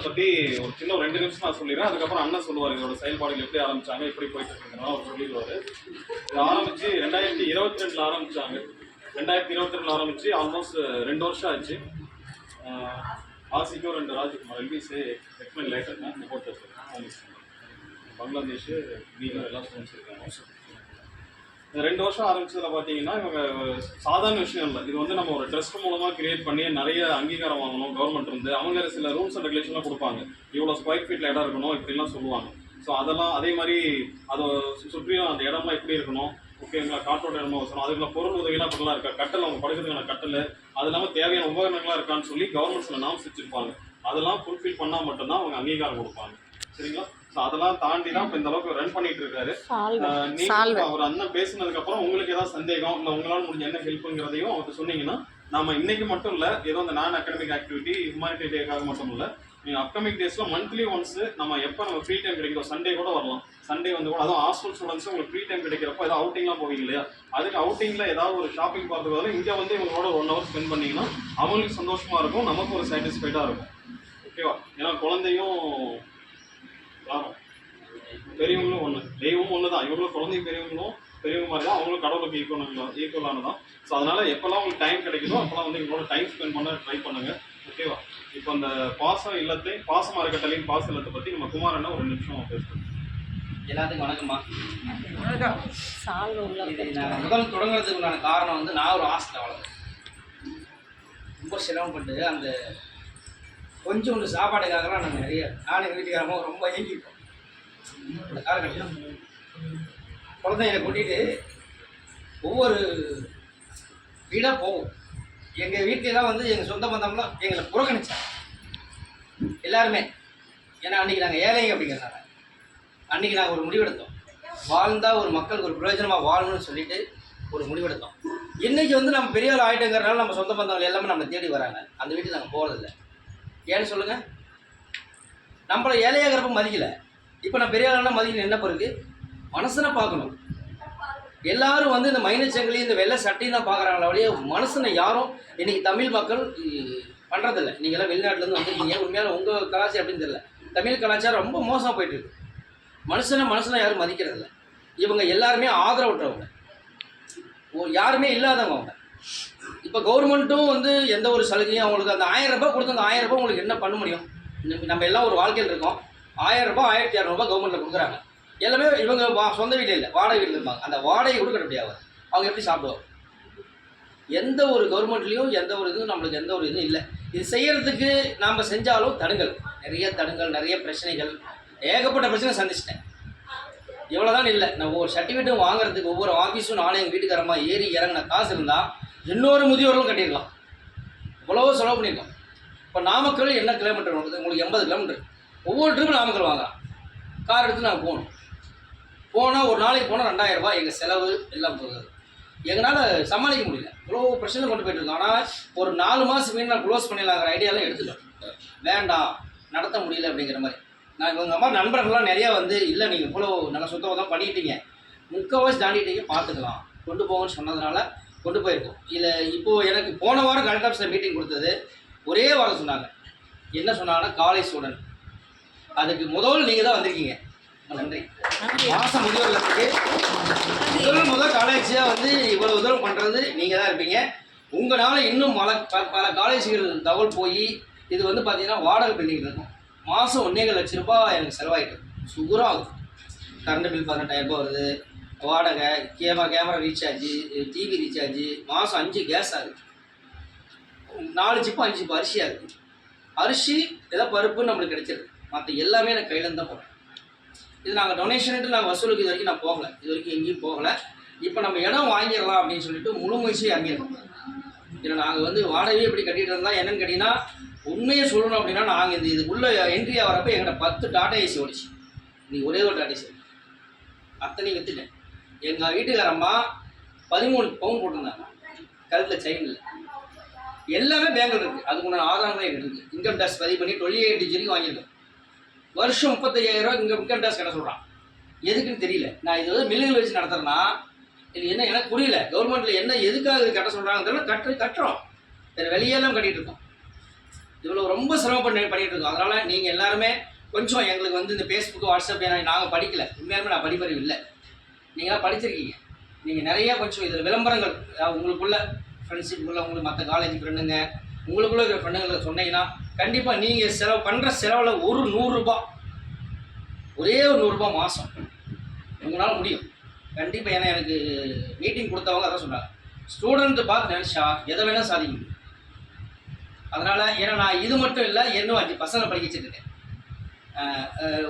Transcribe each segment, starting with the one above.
பற்றி ஒரு சின்ன ஒரு 2 நிமிஷம் நான் சொல்லிடுறேன். அதுக்கப்புறம் அண்ணன் சொல்லுவார் இதோட செயல்பாடுகள் எப்படி ஆரம்பிச்சாங்க, எப்படி போயிட்டு இருக்குன்னா அவர் சொல்லிடுவார். இது ஆரம்பித்து 2022 ஆரம்பித்தாங்க. 2022 ஆரம்பித்து ஆல்மோஸ்ட் 2 வருஷம் ஆச்சு. ஆசிக்கும் 2 ராஜ்குமார் எல்பிசி எக்ஸ்மெண்ட் லைட்டர் ரிப்போர்ட்டர்ஸ் பங்களாதேஷ் பீகார் எல்லாம் ஸ்டூடெண்ட்ஸ் இருக்காங்க. இந்த 2 வருஷம் ஆரம்பிச்சதில் பார்த்தீங்கன்னா இவங்க சாதாரண விஷயம் இல்லை. இது வந்து நம்ம ஒரு ட்ரஸ்ட் மூலமாக கிரியேட் பண்ணி நிறைய அங்கீகாரம் வாங்கணும். கவர்மெண்ட் இருந்து அவங்க சில ரூல்ஸ் அண்ட் ரெகுலேஷன்லாம் கொடுப்பாங்க. இவ்வளோ ஸ்கொயர் ஃபீட்டில் இடம் இருக்கணும் இப்படிலாம் சொல்லுவாங்க. ஸோ அதெல்லாம் அதே மாதிரி அதை சுற்றியும் அந்த இடம்லாம் எப்படி இருக்கணும், ஓகேங்களா, காற்றோட இடமா வசனம், அதுக்குள்ள பொருள் உதவிலாம் இப்படிலாம் இருக்கா, கட்டல் அவங்க படுக்கிறதுக்கான கட்டல், அது இல்லாமல் தேவையான உபகரணங்களாக இருக்கான்னு சொல்லி கவர்மெண்ட் சில நாம்ஸ் வச்சுருப்பாங்க. அதெல்லாம் ஃபுல்ஃபில் பண்ணால் மட்டும்தான் அவங்க அங்கீகாரம் கொடுப்பாங்க. சரிங்களா? ஸோ அதெல்லாம் தாண்டி தான் இப்போ இந்த அளவுக்கு ரன் பண்ணிட்டு இருக்காரு. நீங்க அவர் அண்ணன் பேசினதுக்கு அப்புறம் உங்களுக்கு ஏதாவது சந்தேகம் இல்லை உங்களால் முடிஞ்ச என்ன ஹெல்ப்புங்கிறதையும் அவர்கிட்ட சொன்னீங்கன்னா நம்ம இன்னைக்கு மட்டும் இல்லை, ஏதோ இந்த நான் அகாடமிக் ஆக்டிவிட்டி ஹியூமானிட்டி டேக்காக மட்டும் இல்லை, நீங்கள் அப்கமிங் டேஸில் மந்த்லி ஒன்ஸ் நம்ம எப்போ நம்ம ஃப்ரீ டைம் கிடைக்கிறோம், சண்டே கூட வரலாம். சண்டே வந்து கூட அதுவும் ஹாஸ்டல் ஸ்டூடெண்ட்ஸ் உங்களுக்கு ஃப்ரீ டைம் கிடைக்கிறப்போ ஏதாவது அவுட்டிங்லாம் போவீங்க இல்லையா, அதுக்கு அவுட்டிங்கில் ஏதாவது ஒரு ஷாப்பிங் பார்த்துக்காத இங்கே வந்து இவங்களோட 1 hour ஸ்பெண்ட் பண்ணிங்கன்னா அவங்களுக்கு சந்தோஷமாக இருக்கும், நமக்கு ஒரு சாட்டிஸ்ஃபைடாக இருக்கும். ஓகேவா? ஏன்னா குழந்தையும் பெரியவங்களும் ஒன்று, தெய்வமும் ஒன்று தான். இவங்களும் குழந்தையும் பெரியவங்க மாதிரி தான், அவங்களும் கடவுளுக்கு ஈக்குவலானதான். ஸோ அதனால் எப்போல்லாம் உங்களுக்கு டைம் கிடைக்குதோ அப்போல்லாம் வந்து எங்களோட டைம் ஸ்பெண்ட் பண்ண ட்ரை பண்ணுங்கள். ஓகேவா? இப்போ அந்த பாசம் அறக்கட்டளையும் பாச இல்லத்தை பற்றி நம்ம குமார் அண்ணா ஒரு 2 நிமிஷம் பேசுகிறோம். எல்லாத்துக்கும் வணக்கம்மா. வணக்கம். நான் முதல் தொடங்குறதுக்கு உண்டான காரணம் வந்து நான் ஒரு ஹாஸ்டல் வளர்ந்தேன். ரொம்ப சிரமப்பட்டு அந்த கொஞ்சோண்டு சாப்பாடுக்காகலாம் நாங்கள் நானும் எங்கள் வீட்டுக்காரமாக ரொம்ப ஏங்கிட்டோம். அந்த காலகட்டம் குழந்தைங்களை கூட்டிகிட்டு ஒவ்வொரு வீடாக போவோம். எங்கள் வீட்டிலலாம் வந்து எங்கள் சொந்த பந்தம்லாம் எங்களை புறக்கணிச்சாங்க எல்லாருமே. ஏன்னா அன்றைக்கி நாங்கள் ஏழைங்க அப்படிங்கிறனால அன்றைக்கி நாங்கள் ஒரு முடிவெடுத்தோம், வாழ்ந்தால் ஒரு மக்களுக்கு ஒரு பிரயோஜனமாக வாழணும்னு சொல்லிட்டு ஒரு முடிவெடுத்தோம். இன்றைக்கி வந்து நம்ம பெரிய ஆள் ஆகிட்டோங்கிறனால நம்ம சொந்த பந்தங்கள் எல்லாமே நம்ம தேடி வராங்க. அந்த வீட்டுக்கு நாங்கள் போகிறதில்ல. ஏன்னு சொல்லுங்கள்? நம்மளை ஏழையாகிறப்ப மதிக்கலை, இப்போ நான் பெரிய ஆளுனா மதிக்கணும். என்ன பிறகு மனசனை பார்க்கணும். எல்லாரும் வந்து இந்த மைனச்சங்கிலி இந்த வெள்ளை சட்டையும் தான் பார்க்குறாங்களே வழியே மனசனை யாரும் இன்றைக்கி தமிழ் மக்கள் பண்ணுறதில்ல. நீங்கள்லாம் வெளிநாட்டிலேருந்து வந்துருக்கீங்க, உண்மையான உங்கள் கலாச்சாரம் அப்படின்னு தெரியல. தமிழ் கலாச்சாரம் ரொம்ப மோசமாக போயிட்டுருக்கு. மனுஷனை யாரும் மதிக்கிறதில்ல. இவங்க எல்லாருமே ஆதரவற்றவங்க, யாருமே இல்லாதவங்க அவங்க. இப்போ கவர்மெண்ட்டும் வந்து எந்த ஒரு சலுகையும் அவங்களுக்கு அந்த 1000 ரூபாய் கொடுத்து அந்த 1000 ரூபாய் உங்களுக்கு என்ன பண்ண முடியும்? நம்ம எல்லாம் ஒரு வாழ்க்கையில் இருக்கோம். 1000 ரூபாய் 1200 ரூபாய் கவர்மெண்ட்டில் கொடுக்குறாங்க. எல்லாமே இவங்க சொந்த வீட்டில் இல்லை, வாடகை வீட்டில் இருப்பாங்க. அந்த வாடகை கொடுக்க முடியாது. அவங்க எப்படி சாப்பிடுவாங்க? எந்த ஒரு கவர்மெண்ட்லேயும் எந்த ஒரு இதுவும் நம்மளுக்கு எந்த ஒரு இதுவும் இல்லை. இது செய்கிறதுக்கு நாம் செஞ்சாலும் தடுங்கள், நிறைய பிரச்சனைகள், ஏகப்பட்ட பிரச்சனை சந்திச்சிட்டேன். இவ்வளோ தான் இல்லை, நான் ஒவ்வொரு சர்டிஃபிகேட்டும் வாங்குறதுக்கு ஒவ்வொரு ஆஃபீஸும் நானும் எங்கள் வீட்டுக்காரமாக ஏறி இறங்கின காசு இருந்தால் இன்னொரு முதியோர்களும் கட்டிடலாம். இவ்வளோ செலவு பண்ணியிருக்கோம். இப்போ நாமக்கல் என்ன கிலோமீட்டர் வருது உங்களுக்கு? 80 கிலோமீட்டர். ஒவ்வொரு ட்ரிப்பும் நாமக்கல் வாங்கலாம். கார் எடுத்து நாங்கள் போனால் ஒரு நாளைக்கு போனால் 2000 ரூபாய் எங்கள் செலவு எல்லாம் போகுது. எங்களால் சமாளிக்க முடியல, இவ்வளோ பிரச்சனை கொண்டு போயிட்டுருக்கோம். ஆனால் ஒரு 4 மாதம் மீன் நான் க்ளோஸ் பண்ணிடலாங்கிற ஐடியாலாம் எடுத்துட்டோம். வேண்டாம், நடத்த முடியல அப்படிங்கிற மாதிரி. நான் இவங்க மாதிரி நண்பர்கள்லாம் நிறையா வந்து இல்லை நீங்கள் இவ்வளோ நல்லா சுத்தமாக தான் பண்ணிட்டீங்க, 3/4 தாண்டிட்டீங்க, பார்த்துக்கலாம், கொண்டு போங்கன்னு சொன்னதுனால கொண்டு போயிருக்கோம். இல்லை இப்போது எனக்கு போன வாரம் கலெக்டர் ஆஃபீஸில் மீட்டிங் கொடுத்தது ஒரே வாரம் சொன்னாங்க. என்ன சொன்னாங்கன்னா காலேஜ் ஸ்டூடெண்ட், அதுக்கு முதல் நீங்கள் தான் வந்திருக்கீங்க, நன்றி. மாதம் முதியோர்களுக்கு முதல் காலேஜாக வந்து இவ்வளோ தூரம் பண்ணுறது நீங்கள் தான் இருப்பீங்க. உங்களால் இன்னும் பல காலேஜுகள் தகவல் போய் இது வந்து பார்த்தீங்கன்னா வாடகை பில்டிங் இருக்கும். மாதம் 1.5 லட்சம் ரூபாய் எனக்கு செலவாயிட்டு சுகராக ஆகுது. கரண்ட் பில் 18,000 ரூபாய் வருது, வாடகை, கேமரா ரீசார்ஜு, டிவி ரீசார்ஜு, மாதம் 5 கேஸ் ஆகுது, 4 சிப்பு 5 சிப்பு அரிசி ஆகுது. அரிசி ஏதோ பருப்பு நம்மளுக்கு கிடைச்சிருக்கு, மற்ற எல்லாமே எனக்கு கையிலேருந்து தான் போகிறேன். இது நாங்கள் டொனேஷன்ட்டு நாங்கள் வசூலுக்கு இது வரைக்கும் நான் போகலை, இது வரைக்கும் எங்கேயும் போகலை. இப்போ நம்ம இடம் வாங்கிடலாம் அப்படின்னு சொல்லிட்டு முழு முயற்சி இறங்கியிருக்கோம். ஏன்னா நாங்கள் வந்து வாடகையே எப்படி கட்டிகிட்டு இருந்தால் என்னென்னு கேட்டிங்கன்னா, உண்மையை சொல்லணும் அப்படின்னா நாங்கள் இதுக்குள்ளே என்ட்ரி ஆகிறப்ப எங்கிட்ட 10 டாடா ஏசி ஓடிச்சு. இன்னைக்கு ஒரே ஒரு டாடா ஏசி அத்தனையும் விற்றுட்டேன். எங்கள் வீட்டுக்காரம்மா 13 பவுன் போட்டிருந்தாங்க கழுத்தில், செயினில், எல்லாமே பேங்கில் இருக்குது. அதுக்கு உண்டான ஆதாரம் தான் எங்களுக்கு இருக்குது. இன்கம் டேக்ஸ் பதிவு பண்ணி 28 வரைக்கும் வாங்கியிருக்கோம். வருஷம் 35,000 ரூபா இன்கம் டேக்ஸ் கட்ட சொல்கிறான். எதுக்குன்னு தெரியல. நான் இது வந்து மில்லுகள் வச்சு நடத்துகிறேன்னா இது என்ன எனக்கு புரியல. கவர்மெண்ட்டில் என்ன எதுக்காக கட்ட சொல்கிறாங்கன்னு கட்டுறோம். வேறு வெளியெல்லாம் கட்டிகிட்டு இருக்கோம். இவ்வளோ ரொம்ப பண்ணிகிட்டு இருக்கோம். அதனால் நீங்கள் எல்லாருமே கொஞ்சம் எங்களுக்கு வந்து இந்த ஃபேஸ்புக் வாட்ஸ்அப் நாங்கள் படிக்கல, உண்மையாலுமே நான் படிப்பறிவு இல்லை, நீங்களாம் படிச்சிருக்கீங்க. நீங்கள் நிறையா கொஞ்சம் இதில் விளம்பரங்கள் உங்களுக்குள்ள ஃப்ரெண்ட்ஷிப்புக்குள்ளே உங்களுக்கு மற்ற காலேஜ் ஃப்ரெண்டுங்க உங்களுக்குள்ளே இருக்கிற ஃப்ரெண்டுங்களை சொன்னீங்கன்னா கண்டிப்பாக நீங்கள் செலவு பண்ணுற செலவில் ஒரு 100 ரூபா, ஒரே ஒரு 100 ரூபா மாதம் உங்களால் முடியும் கண்டிப்பாக. ஏன்னா எனக்கு மீட்டிங் கொடுத்தவங்க அதான் சொன்னாங்க, ஸ்டூடெண்ட்டு பார்த்து நினச்சா எதை வேணால் சாதிக்க முடியும். அதனால் ஏன்னா நான் இது மட்டும் இல்லை, இன்னும் 5 பசங்களை படிக்க வச்சுருக்கேன்.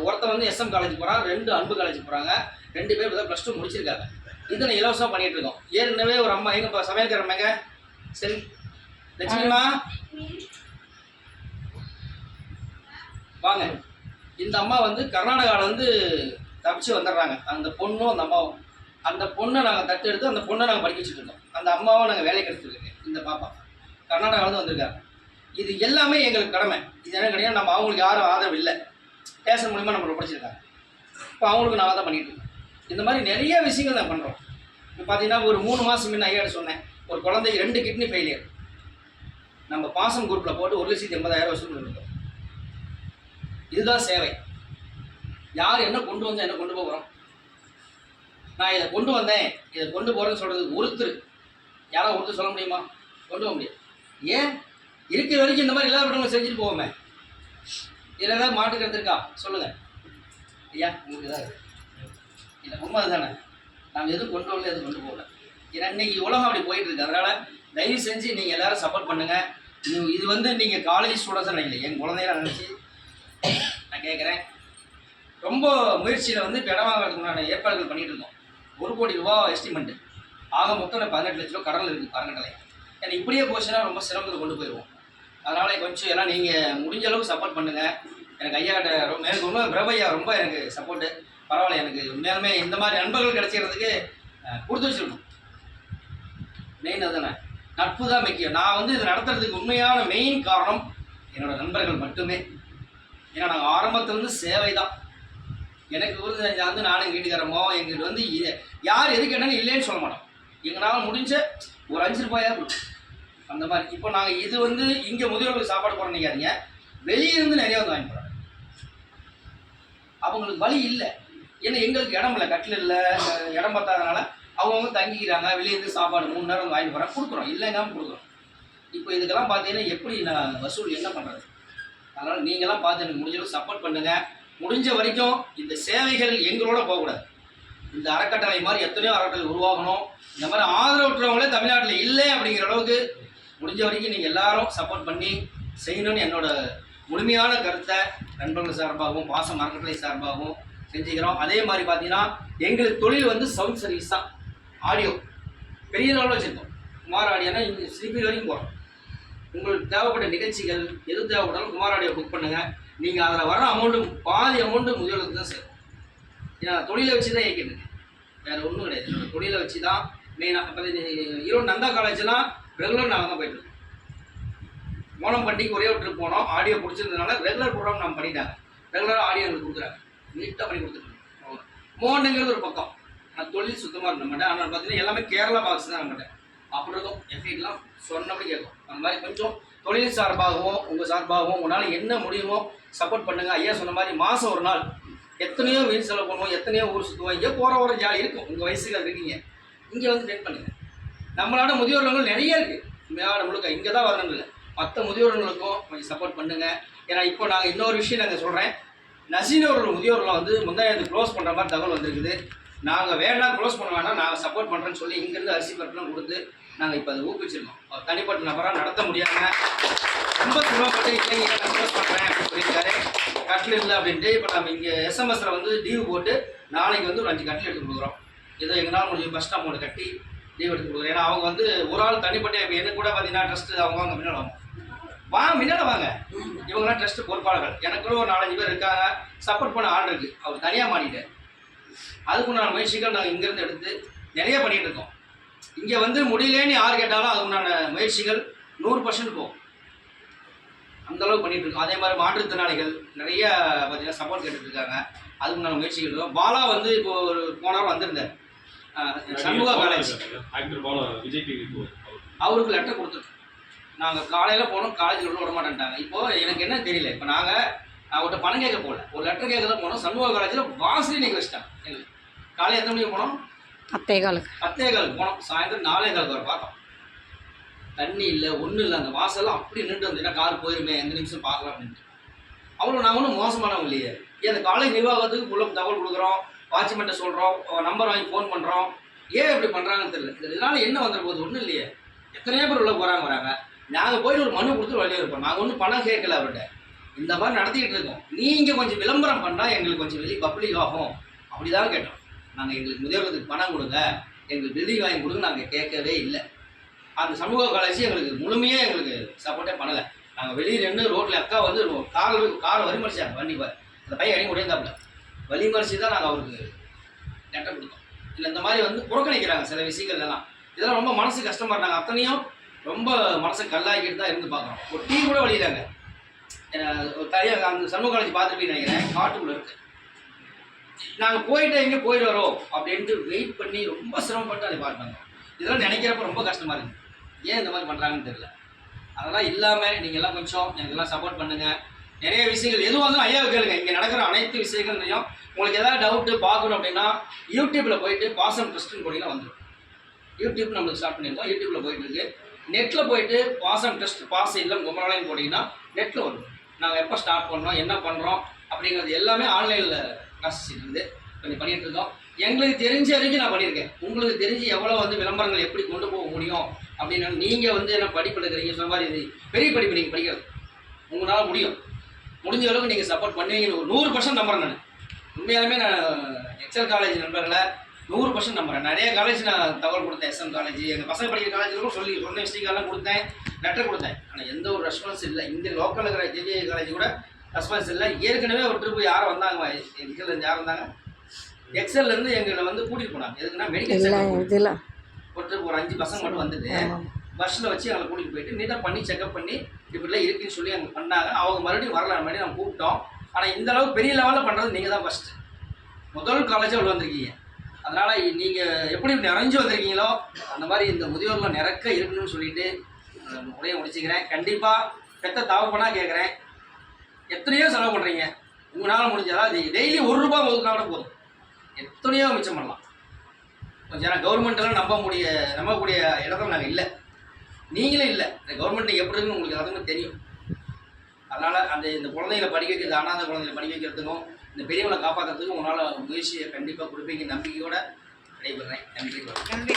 ஒருத்தர் வந்து SM காலேஜ் போகிறான், 2 அன்பு காலேஜ் போகிறாங்க, 2 பேர் தான் +2 முடிச்சிருக்காங்க. இதை நான் இலவசமாக பண்ணிகிட்டு இருக்கோம். ஏற்கனவே ஒரு அம்மா எங்கள் சமையல்காரம்மாங்க சரி லட்சுமிமா வாங்க, இந்த அம்மா வந்து கர்நாடகாவிலேருந்து தப்பிச்சு வந்துடுறாங்க. அந்த பொண்ணும் அந்த அம்மாவும், அந்த பொண்ணை நாங்கள் தட்டு எடுத்து அந்த பொண்ணை நாங்கள் படிக்க வச்சுட்டு இருக்கோம். அந்த அம்மாவை நாங்கள் வேலைக்கு எடுத்துருக்கோங்க. இந்த பாப்பா கர்நாடகாவிலேருந்து வந்திருக்காங்க. இது எல்லாமே எங்களுக்கு கடமை. இது என்ன கிடையாது, நம்ம அவங்களுக்கு யாரும் ஆதரவு இல்லை, ஸ்டேஷன் மூலிமா நம்மளை படிச்சிருக்காங்க. இப்போ அவங்களுக்கு நான் தான் பண்ணிகிட்டு இருக்கோம். இந்த மாதிரி நிறைய விஷயங்கள் நான் பண்ணுறோம். இப்போ பார்த்தீங்கன்னா ஒரு 3 மாதம் முன்ன ஐயாட்ட சொன்னேன், ஒரு குழந்தைக்கு 2 கிட்னி ஃபெயிலியர், நம்ம பாசம் குரூப்பில் போட்டு 1,80,000 வசூல் இருக்கோம். இதுதான் சேவை. யார் என்ன கொண்டு வந்தேன், என்ன கொண்டு போகிறோம், நான் இதை கொண்டு வந்தேன், இதை கொண்டு போகிறேன்னு சொல்கிறது ஒருத்தர் யாராவது ஒருத்தர் சொல்ல முடியுமா? கொண்டு போக முடியாது. ஏன் இருக்கிற வரைக்கும் இந்த மாதிரி எல்லா விடங்களும் செஞ்சுட்டு போவோமே. இதில் ஏதாவது மாட்டுக்கிறது இருக்கா சொல்லுங்கள் ஐயா, உங்களுக்கு ஏதாவது இல்லை? உண்மை அதுதானே, நாங்கள் எதுவும் கொண்டு வரல, எதுவும் கொண்டு போகல. ஏன்னா இன்றைக்கி உலகம் அப்படி போயிட்டுருக்கு. அதனால் தயவு செஞ்சு நீங்கள் எல்லோரும் சப்போர்ட் பண்ணுங்கள். இது வந்து நீங்கள் காலேஜ் ஸ்டூடெண்ட்ஸாக நினைக்கல, என் குழந்தைய நினச்சி நான் கேட்குறேன். ரொம்ப முயற்சியில் வந்து இப்போ இடம் வாங்குறதுக்கு உண்டான ஏற்பாடுகள் பண்ணிகிட்டு இருக்கோம். 1 கோடி ரூபா எஸ்டிமெண்ட்டு, ஆக மொத்தம் 18 லட்ச ரூபா கடனில் இருக்குது பாருங்களே. ஏன்னா இப்படியே போச்சுன்னா ரொம்ப சிரமத்தை கொண்டு போயிடுவோம். அதனால் கொஞ்சம் எல்லாம் நீங்கள் முடிஞ்ச அளவுக்கு சப்போர்ட் பண்ணுங்கள். எனக்கு ஐயாட்ட எனக்கு ரொம்ப பிரபையா ரொம்ப எனக்கு சப்போர்ட்டு. பரவாயில்ல, எனக்கு உண்மையாலுமே இந்த மாதிரி நண்பர்கள் கிடைச்சிக்கிறதுக்கு கொடுத்து வச்சுருக்கணும். மெயின் அதுதானே, நட்பு தான் முக்கியம். நான் வந்து இது நடத்துறதுக்கு உண்மையான மெயின் காரணம் என்னோடய நண்பர்கள் மட்டுமே. ஏன்னா நாங்கள் ஆரம்பத்துலேருந்து சேவை தான். எனக்கு வந்து நானும் வீட்டுக்காரமோ எங்கிட்ட வந்து யார் எது கேட்டாலும் இல்லைன்னு சொல்ல மாட்டோம். எங்களால் முடிஞ்ச ஒரு 5 ரூபாயாக கொடுக்கும் அந்த மாதிரி. இப்போ நாங்கள் இது வந்து இங்கே முதியோர்களுக்கு சாப்பாடு போகிறோம் நினைக்காதீங்க, வெளியிருந்து நிறைய வந்து வாங்கி போகிறாங்க. அவங்களுக்கு வழி இல்லை, ஏன்னா எங்களுக்கு இடம் இல்லை, கட்டில் இல்லை, இடம் பத்தாதனால அவங்கவுங்க தங்கிக்கிறாங்க. வெளியிருந்து சாப்பாடு 3 நேரம் வாங்கி போகிறேன், கொடுக்குறோம், இல்லைங்காமல் கொடுக்குறோம். இப்போ இதுக்கெல்லாம் பார்த்தீங்கன்னா எப்படி நான் வசூல் என்ன பண்ணுறது? அதனால் நீங்களாம் பார்த்து எனக்கு முடிஞ்ச அளவுக்கு சப்போர்ட் பண்ணுங்கள். முடிஞ்ச வரைக்கும் இந்த சேவைகள் எங்களோட போகக்கூடாது. இந்த அறக்கட்டளை மாதிரி எத்தனையோ அறக்கட்டளை உருவாகணும். இந்த மாதிரி ஆதரவற்றவங்களே தமிழ்நாட்டில் இல்லை அப்படிங்கிற அளவுக்கு முடிஞ்ச வரைக்கும் நீங்கள் எல்லாரும் சப்போர்ட் பண்ணி செய்யணும்னு என்னோட முழுமையான கருத்தை நண்பர்கள் சார்பாகவும் பாசம் அறக்கட்டளை சார்பாகவும் செஞ்சுக்கிறோம். அதே மாதிரி பார்த்தீங்கன்னா எங்களுக்கு தொழில் வந்து சவுண்ட் சர்வீஸ் தான், ஆடியோ பெரிய லெவலில் வச்சுருக்கோம். குமார் ஆடியோனா இங்கே சிபி வரைக்கும் போகிறோம். உங்களுக்கு தேவைப்பட்ட நிகழ்ச்சிகள் எது தேவைப்பட்டாலும் குமார் ஆடியோ புக் பண்ணுங்கள். நீங்கள் அதில் வர அமௌண்ட்டு பாதி அமௌண்ட்டு முதியோர்களுக்கு தான் சேரும். ஏன்னா தொழிலை வச்சு தான் இயக்கிட்டு வேறு ஒன்றும் கிடையாது. என்னோடய தொழிலை வச்சு தான் மெயினாக. இப்போ ஈரோடு நந்தா காலேஜ்லாம் ரெகுலர் நாங்கள் தான் போய்ட்டுருக்கோம். மோனம் பண்டிகைக்கு ஒரே ஒரு ட்ரிப் போனோம், ஆடியோ பிடிச்சிருந்ததுனால ரெகுலர் ப்ரோக்ராம் நம்ம பண்ணிட்டாங்க. ரெகுலராக ஆடியோ எனக்கு கொடுக்குறாங்க, நீட்டாக பண்ணி கொடுத்துருக்கோம். மோனுங்கிறது ஒரு பக்கம், நான் தொழில் சுத்தமாக இருந்த மாட்டேன். ஆனால் பார்த்தீங்கன்னா எல்லாமே கேரளா பாக்ஸ் தான் நம்மகிட்ட. அப்படி இருக்கும், எஃபெக்ட்லாம் சொன்னபடி கேட்கும். அந்த மாதிரி கொஞ்சம் தொழில் சார்பாகவும் உங்கள் சார்பாகவும் உங்களால் என்ன முடியுமோ சப்போர்ட் பண்ணுங்கள். ஐயா சொன்ன மாதிரி மாதம் ஒரு நாள் எத்தனையோ வீண் செலவு பண்ணுவோம், எத்தனையோ ஊர் சுற்றுவோம். இங்கே போகிற ஒரு ஜாலி இருக்கும். உங்கள் வயசுக்கு அது இருக்கீங்க, இங்கே வந்து ட்ரெயின் பண்ணுங்கள். நம்மளோட முதியோர்கள் நிறைய இருக்குது, மேட முழுக்க இங்கே தான் வரணும் இல்லை, மற்ற முதியோர்களுக்கும் கொஞ்சம் சப்போர்ட் பண்ணுங்கள். ஏன்னா இப்போ நாங்கள் இன்னொரு விஷயம் நாங்கள் சொல்கிறேன், நசீனோட முதியோர்களை வந்து முந்தைய க்ளோஸ் பண்ணுற மாதிரி தகவல் வந்திருக்குது. நாங்கள் வேண்டாம் க்ளோஸ் பண்ண வேண்டாம், நாங்கள் சப்போர்ட் பண்ணுறேன்னு சொல்லி இங்கேருந்து அரிசி பருப்புலாம் கொடுத்து நாங்கள் இப்போ அதை ஊக்குவிச்சிருக்கோம். அவர் தனிப்பட்ட நபராக நடத்த முடியாமல் ரொம்ப சிரமப்பட்டு இல்லைங்க நான் க்ளோஸ் பண்ணுறேன் அப்படின்னு சொல்லியிருக்காரு. கட்டில் இல்லை அப்படின்ட்டு இப்போ நம்ம இங்கே எஸ்எம்எஸில் வந்து லீவு போட்டு நாளைக்கு வந்து ஒரு 5 கட்டில் எடுத்து கொடுக்குறோம். ஏதோ எங்களால் முடிஞ்ச ஃபஸ்ட் அமௌண்ட் கட்டி லீவ் எடுத்து கொடுக்குறோம். ஏன்னா அவங்க வந்து ஒரு ஆள் தனிப்பட்ட இப்போ எனக்கு கூட பார்த்தீங்கன்னா ட்ரஸ்ட்டு அவங்க முன்னாடி முன்னாடி வாங்க, இவங்களாம் ட்ரஸ்ட்டு பொறுப்பாளர்கள். எனக்கு கூட ஒரு 4-5 பேர் இருக்காங்க, சப்போர்ட் பண்ண ஆள் இருக்குது. அவர் தனியாக மாட்டிட்டார். அதுக்குண்டான முயற்சிகள் நாங்கள் இங்கேருந்து எடுத்து நிறைய பண்ணிகிட்டு இருக்கோம். இங்கே வந்து முடியலேன்னு யார் கேட்டாலும் அதுக்குண்டான முயற்சிகள் 100% போகும். அந்தளவுக்கு பண்ணிகிட்டு இருக்கோம். அதே மாதிரி மாற்றுத்திறனாளிகள் நிறைய பார்த்தீங்கன்னா சப்போர்ட் கேட்டுட்டு இருக்காங்க, அதுக்குண்டான முயற்சிகள் இருக்கும். பாலா வந்து இப்போ ஒரு போன வாரம் வந்திருந்தார், சண்முகா காலேஜ் அவருக்கு லெட்டர் கொடுத்துருக்கோம். நாங்கள் காலையில் போனோம், காலேஜில் உள்ள விட மாட்டேன்ட்டாங்க. இப்போது எனக்கு என்ன தெரியல, இப்போ நான் அவர்கிட்ட பணம் கேட்க போகல, ஒரு லெட்டர் கேட்க தான் போனோம். சண்முக காலேஜில் வாசலே நிற்க வச்சிட்டாங்க. எங்களுக்கு காலையில் எத்தனை மணிக்கு போனோம்? 10:15 போனோம். சாயந்தரம் 4:15 வரை பார்த்தோம். தண்ணி இல்லை, ஒன்றும் இல்லை. அந்த வாசல்லாம் அப்படி நின்று வந்து, ஏன்னா கார் போயிருமே, எந்த நிமிஷம் பார்க்கலாம் அப்படின்ட்டு. அவ்வளோ நாங்கள் ஒன்றும் மோசமானவங்க இல்லையே. அந்த காலேஜ் நிர்வாகத்துக்கு உள்ள தகவல் கொடுக்குறோம், வாட்ச்மேன்ட்ட சொல்கிறோம், நம்பர் வாங்கி ஃபோன் பண்ணுறோம். ஏன் இப்படி பண்ணுறாங்கன்னு தெரியல. இதனால என்ன வந்துட போகுது? ஒன்றும் இல்லையே. எத்தனையோ பேர் உள்ள போகிறாங்க வராங்க. நாங்கள் போயிட்டு ஒரு மனு கொடுத்து வெளியே இருப்போம். நாங்கள் ஒன்றும் பணம் கேட்கல அவர்கிட்ட. இந்த மாதிரி நடத்திக்கிட்டு இருக்கோம். நீங்கள் கொஞ்சம் விளம்பரம் பண்ணால் எங்களுக்கு கொஞ்சம் வெளியே பப்ளிக் ஆகும் அப்படி தான் கேட்டோம். நாங்கள் எங்களுக்கு முதியோர்களுக்கு பணம் கொடுங்க, எங்களுக்கு பில்டிங் வாங்கி கொடுங்க நாங்கள் கேட்கவே இல்லை. அந்த சமூக காலேஜ் எங்களுக்கு முழுமையாக எங்களுக்கு சப்போர்ட்டே பண்ணலை. நாங்கள் வெளியே நின்று ரோட்டில் அக்கா வந்து காரை வழிமறிச்சாங்க. வண்டி அந்த பையன் அடி உடையந்தாப்புல வழிமறிச்சு தான் நாங்கள் அவருக்கு லெட்டர் கொடுத்தோம். இல்லை இந்த மாதிரி வந்து புறக்கணிக்கிறாங்க சில விஷயங்கள்லாம். இதெல்லாம் ரொம்ப மனசு கஷ்டமாக இருந்தாங்க. அத்தனையும் ரொம்ப மனசை கல்லாக்கிட்டு தான் இருந்து பார்க்குறோம். ஒரு டீ கூட வழியிறாங்க. தனியாக அந்த சமூக காலேஜ் பார்த்துட்டு நினைக்கிறேன், காட்டுக்குள்ளே இருக்குது. நாங்கள் போயிட்டு எங்கே போயிட்டு வரோம் அப்படின்ட்டு வெயிட் பண்ணி ரொம்ப சிரமப்பட்டு அதை பார்த்தாங்க. இதெல்லாம் நினைக்கிறப்ப ரொம்ப கஷ்டமாக இருக்குது. ஏன் இந்த மாதிரி பண்ணுறாங்கன்னு தெரியல. அதெல்லாம் இல்லாமல் நீங்கள்லாம் கொஞ்சம் எனக்கெல்லாம் சப்போர்ட் பண்ணுங்கள். நிறைய விஷயங்கள் எதுவும் வந்து ஐயாவை கேளுங்க. இங்கே நடக்கிற அனைத்து விஷயங்கள்லையும் உங்களுக்கு எதாவது டவுட்டு பார்க்கணும் அப்படின்னா யூடியூப்பில் போயிட்டு பாசம் ட்ரஸ்ட்டுன்னு போனீங்கன்னா வந்துடும். யூடியூப் நம்மளுக்கு ஸ்டார்ட் பண்ணியிருக்கோம். யூடியூப்பில் போயிட்டு இருக்கு. நெட்டில் போயிட்டு பாசம் ட்ரஸ்ட் பாச இல்லம் குமரலைன்னு போட்டிங்கன்னா நெட்டில் வரும். நாங்கள் எப்போ ஸ்டார்ட் பண்ணோம், என்ன பண்ணுறோம் அப்படிங்கிறது எல்லாமே ஆன்லைனில் கிளாஸஸ் இருக்குது. கொஞ்சம் பண்ணிகிட்டு இருக்கோம். எங்களுக்கு தெரிஞ்ச வரைக்கும் நான் பண்ணியிருக்கேன். உங்களுக்கு தெரிஞ்சு எவ்வளோ வந்து விளம்பரங்கள் எப்படி கொண்டு போக முடியும் அப்படின்னு நீங்கள் வந்து என்ன படிப்பு எடுக்கிறீங்க சொன்ன மாதிரி இது பெரிய படிப்பு நீங்கள் படிக்கிறது உங்களால் முடியும். முடிஞ்ச அளவுக்கு நீங்கள் சப்போர்ட் பண்ணுவீங்கன்னு ஒரு 100% நம்புறேன். நான் உண்மையாலுமே நான் எக்ஸல் காலேஜ் நண்பர்களை 100% நம்புறேன். நிறைய காலேஜ் நான் தகவல் கொடுத்தேன். எஸ்எம் காலேஜ், எங்கள் பசங்க படிக்கிற காலேஜுக்கும் சொன்ன விஷயங்கள்லாம் கொடுத்தேன், லெட்டர் கொடுத்தேன். ஆனால் எந்த ஒரு ரெஸ்பான்ஸ் இல்லை. இங்கே லோக்கலில் இருக்கிற ஜேஜே காலேஜ் கூட ரெஸ்பான்ஸ் இல்லை. ஏற்கனவே ஒரு ட்ரிப்பு யாரும் வந்தாங்க, எக்ஸல்லேருந்து யார் வந்தாங்க, எக்ஸல்லேருந்து எங்களை வந்து கூட்டிகிட்டு போனாங்க. எதுக்குன்னா மெடிக்கல் செக்அப். ஒரு ட்ரிப் ஒரு 5 பசங்க மட்டும் வந்துட்டு பஸ்ஸில் வச்சு எங்களை கூட்டிகிட்டு போயிட்டு நீட்டாக பண்ணி செக்அப் பண்ணி இப்படிலாம் இருக்குன்னு சொல்லி அங்கே பண்ணாங்க. அவங்க மறுபடியும் வரல, மறுபடியும் நம்ம கூப்பிட்டோம். ஆனால் இந்த அளவுக்கு பெரிய லெவலில் பண்ணுறது நீங்கள் தான் ஃபஸ்ட்டு. முதல் காலேஜாக உள்ள வந்திருக்கீங்க. அதனால் நீங்கள் எப்படி நிறைஞ்சு வந்திருக்கீங்களோ அந்த மாதிரி இந்த முதியோரில் நிறக்க இருக்கணும்னு சொல்லிட்டு உரையை முடிச்சுக்கிறேன். கண்டிப்பாக பெத்த தாவப்பனா கேட்குறேன், எத்தனையோ செலவு பண்ணுறீங்க. உங்களால் முடிஞ்சதா டெய்லி ₹1 ஒதுக்கினா கூட போதும், எத்தனையோ மிச்சம் பண்ணலாம். கொஞ்சம் ஏன்னா கவர்மெண்ட்டெல்லாம் நம்பக்கூடிய இடத்துல நாங்கள் இல்லை, நீங்களும் இல்லை. இந்த கவர்மெண்ட் எப்படி இருக்குன்னு உங்களுக்கு அதுவும் தெரியும். அதனால் இந்த குழந்தைகளை படிக்க வைக்கிறது, அனாதை குழந்தைகளை படிக்க வைக்கிறதுக்கும் இந்த பெரியவங்களை காப்பாற்றுறதுக்கும் உங்களால் முயற்சியை கண்டிப்பாக கொடுப்பீங்க நம்பிக்கையோடு விடைபெறுறேன். நன்றி.